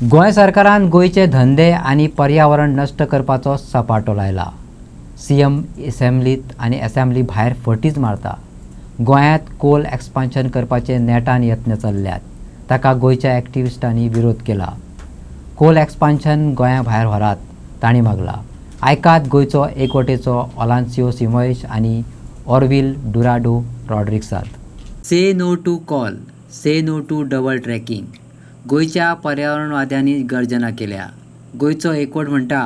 गोंय सरकारान गोंयचे धंदे आनी पर्यावरण नश्ट करपाचो सपाटो लायला. सीएम असेंब्लीत आनी असेंब्ली भायर फटीच मारता. गोंयांत कोल एक्सपान्शन करपाचे नेटान यत्न चल्ल्यात. ताका गोंयच्या एक्टिविस्टांनी विरोध केला. कोल एक्सपान्शन गोंया भायर व्हरात तांणी मागला. आयकात गोंयचो एकवटेचो ऑलांसियो सिमोयश आनी ऑरविल डुराडो रॉड्रिक्सात. Say no to coal, say no to double tracking. गोंयच्या पर्यावरणवाद्यांनी गर्जना केल्या. गोंयचो एकवट म्हणटा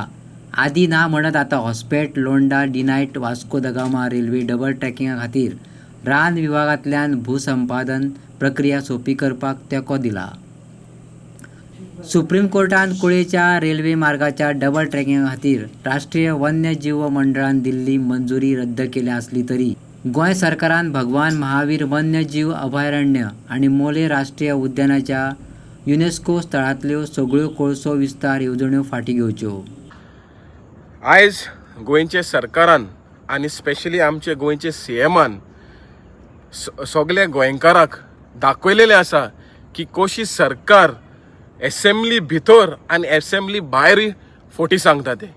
आदी ना म्हणत आतां हॉस्पेट, लोंडा, डिनायट, वास्को द गामा रेल्वे डबल ट्रॅकिंगा खातीर रान विभागांतल्यान भूसंपादन प्रक्रिया सोंपी करपाक तेंको दिला. सुप्रीम कोर्टान कुळेच्या रेल्वे मार्गाच्या डबल ट्रॅकिंगा खातीर राष्ट्रीय वन्यजीव मंडळान दिल्ली मंजुरी रद्द केल्या आसली तरी गोंय सरकारान भगवान महावीर वन्यजीव अभयारण्य आनी मोले राष्ट्रीय उद्यानाच्या युनेस्को स्थळांतल्यो सगळ्यो कोळसो विस्तार येवजण्यो फाटीं घेवच्यो. आयज गोंयचे सरकारान आनी स्पेशली आमचे गोंयचे सीएमान सगळे गोंयकाराक दाखयलेले आसा की कशी सरकार असेंब्ली भितर आनी असेंब्ली भायर फोटी सांगता ते.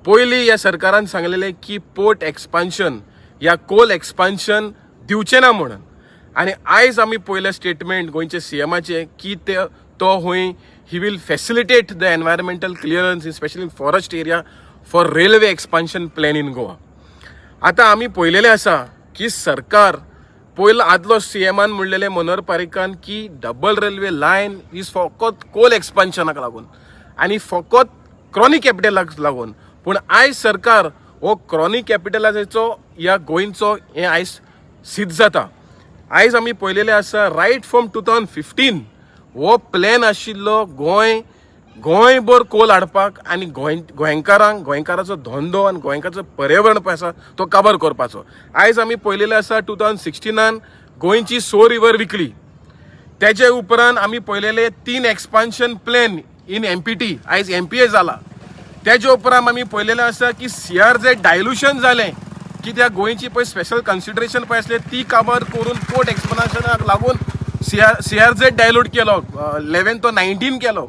पयलीं ह्या सरकारान सांगलेले की पोर्ट एक्सपान्शन या कोल एक्सपान्शन दिवचे ना म्हणून, आनी आयज आमी पयले स्टेटमेंट गोंयचे सीएमाचे की तो हूंय he will facilitate the environmental clearance in specially forest area for railway expansion plan in Goa. आतां आमी पळयलेलें आसा की सरकार पयलो आदलो सीएमान म्हणलेले मनोहर पारीकान की डबल रेल्वे लायन इज फकत कोल एक्सपान्शनाक लागून आनी फकत क्रॉनीक कॅपिटलाक लागून. पूण आयज सरकार हो क्रॉनीक कॅपिटलाचो ह्या गोंयचो हें आयज सिद्ध जाता. आयज आमी पळयलेलें आसा रायट फ्रॉम 2015 हो प्लॅन आशिल्लो गोंयभर कोल हाडपाक आनी गोंयकाराचो धंदो आनी गोंयकाराचो पर्यावरण पळय आसा तो काबार करपाचो. आयज आमी पळयलेलें आसा 2016 गोंयची सो रिवर विकली. तेजे उपरांत आमी पळयलेले 3 एक्सपान्शन प्लॅन इन एमपीटी आयज एमपीए जाला. तेजे उपरांत आमी पळयलेलें आसा की CRZ डायल्युशन जालें की त्या गोंयची पळय स्पेशल कन्सिडरेशन पळय आसलें ती काबार करून पोर्ट एक्सपान्शनाक लागून CRZ डायल्यूट केलो, 11 तो 19 केलो.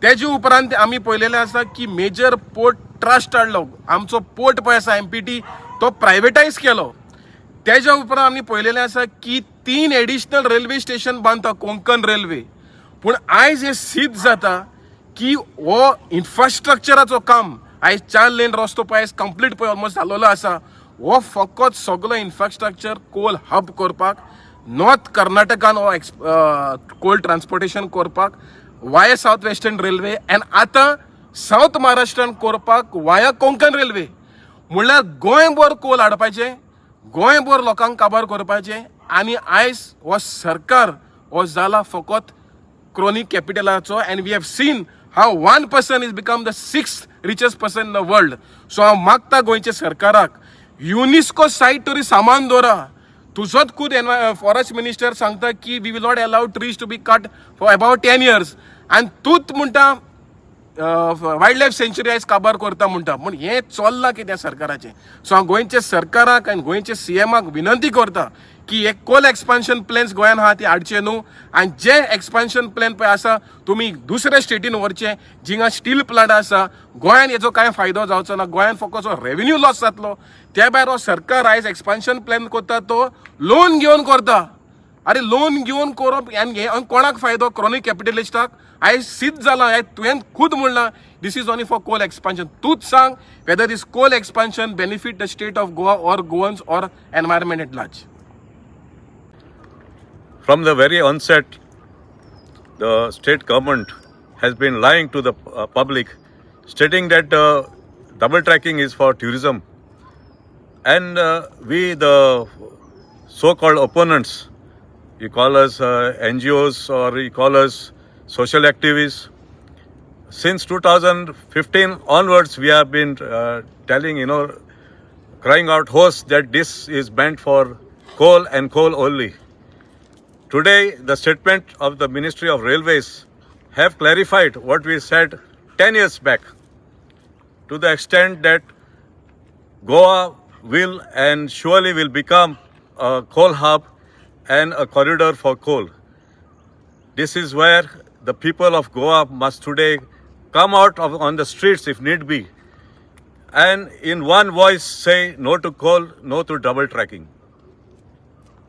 तेजे उपरांत आमी पळयलेलें आसा की मेजर पोर्ट ट्रस्ट हाडलो. आमचो पोर्ट पळय आसा एमपीटी तो प्रायवेटायज केलो. तेज्या उपरांत आमी पळयलेलें आसा की 3 एडिशनल रेल्वे स्टेशन बांदता कोंकण रेल्वे. पूण आयज हें सिद्ध जाता की हो इन्फ्रास्ट्रक्चराचो काम आयज 4 लेन रस्तो पळय आयज कंप्लीट पळय ऑलमोस्ट जालोलो आसा. हो फकत सगळो इन्फ्रास्ट्रक्चर कोल हब करपाक, नॉर्थ कर्नाटकान हो कोल ट्रान्सपोर्टेशन करपाक वाया साउथ वेस्टर्न रेल्वे एंड आतां साउथ महाराष्ट्रान करपाक वाया कोंकण रेल्वे. म्हणल्यार गोंयभर कोल हाडपाचें, गोंयभर लोकांक काबार करपाचें आनी आयज हो सरकार हो जाला फकत क्रॉनीक कॅपिटलाचो. And we have seen how 1 person is become the 6th richest person in the world. So हांव मागता गोंयच्या सरकाराक युनेस्को सायट तरी सांबाळून दवरा. तुजोच खूद फॉरेस्ट मिनिस्टर सांगता की we will not allow trees to be cut for about 10 years आनी तूच म्हणटा वायल्ड लायफ सेंच्युरी आयज काबार करता म्हणटा. पूण हें चल्लां कित्याक सरकाराचें. सो हांव गोंयच्या सरकाराक आनी गोंयच्या सीएमाक विनंती करता की हे कोल एक्सपान्शन प्लॅन्स गोंयान आहा ते हाडचे न्हू. आनी जे एक्सपान्शन प्लॅन पळय आसा तुमी दुसऱ्या स्टेटीन व्हरचे जिंगा स्टील प्लांट आसा. गोंयान हेजो कांय फायदो जावचो ना. गोंयान फकत रेव्हेन्यू लॉस जातलो. त्या भायर हो सरकार आयज एक्सपान्शन प्लॅन करता तो लोन घेवन करता. अरे लोन घेवन करप आनी कोणाक फायदो? क्रॉनीक कॅपिटलिस्टाक. आयज सिद्ध जालां. तुवें खूद म्हणलां this is only for coal expansion. तूच सांग whether this coal expansion benefit the state of Goa or Goans or environment at large. From the very onset, the state government has been lying to the public, stating that double tracking is for tourism. And we, the so-called opponents, you call us NGOs or you call us social activists. Since 2015 onwards, we have been telling, crying out hoarse that this is meant for coal and coal only. Today, the statement of the Ministry of Railways have clarified what we said 10 years back, to the extent that Goa will and surely will become a coal hub and a corridor for coal. This is where the people of Goa must today come out on the streets if need be, and in one voice say no to coal, no to double tracking.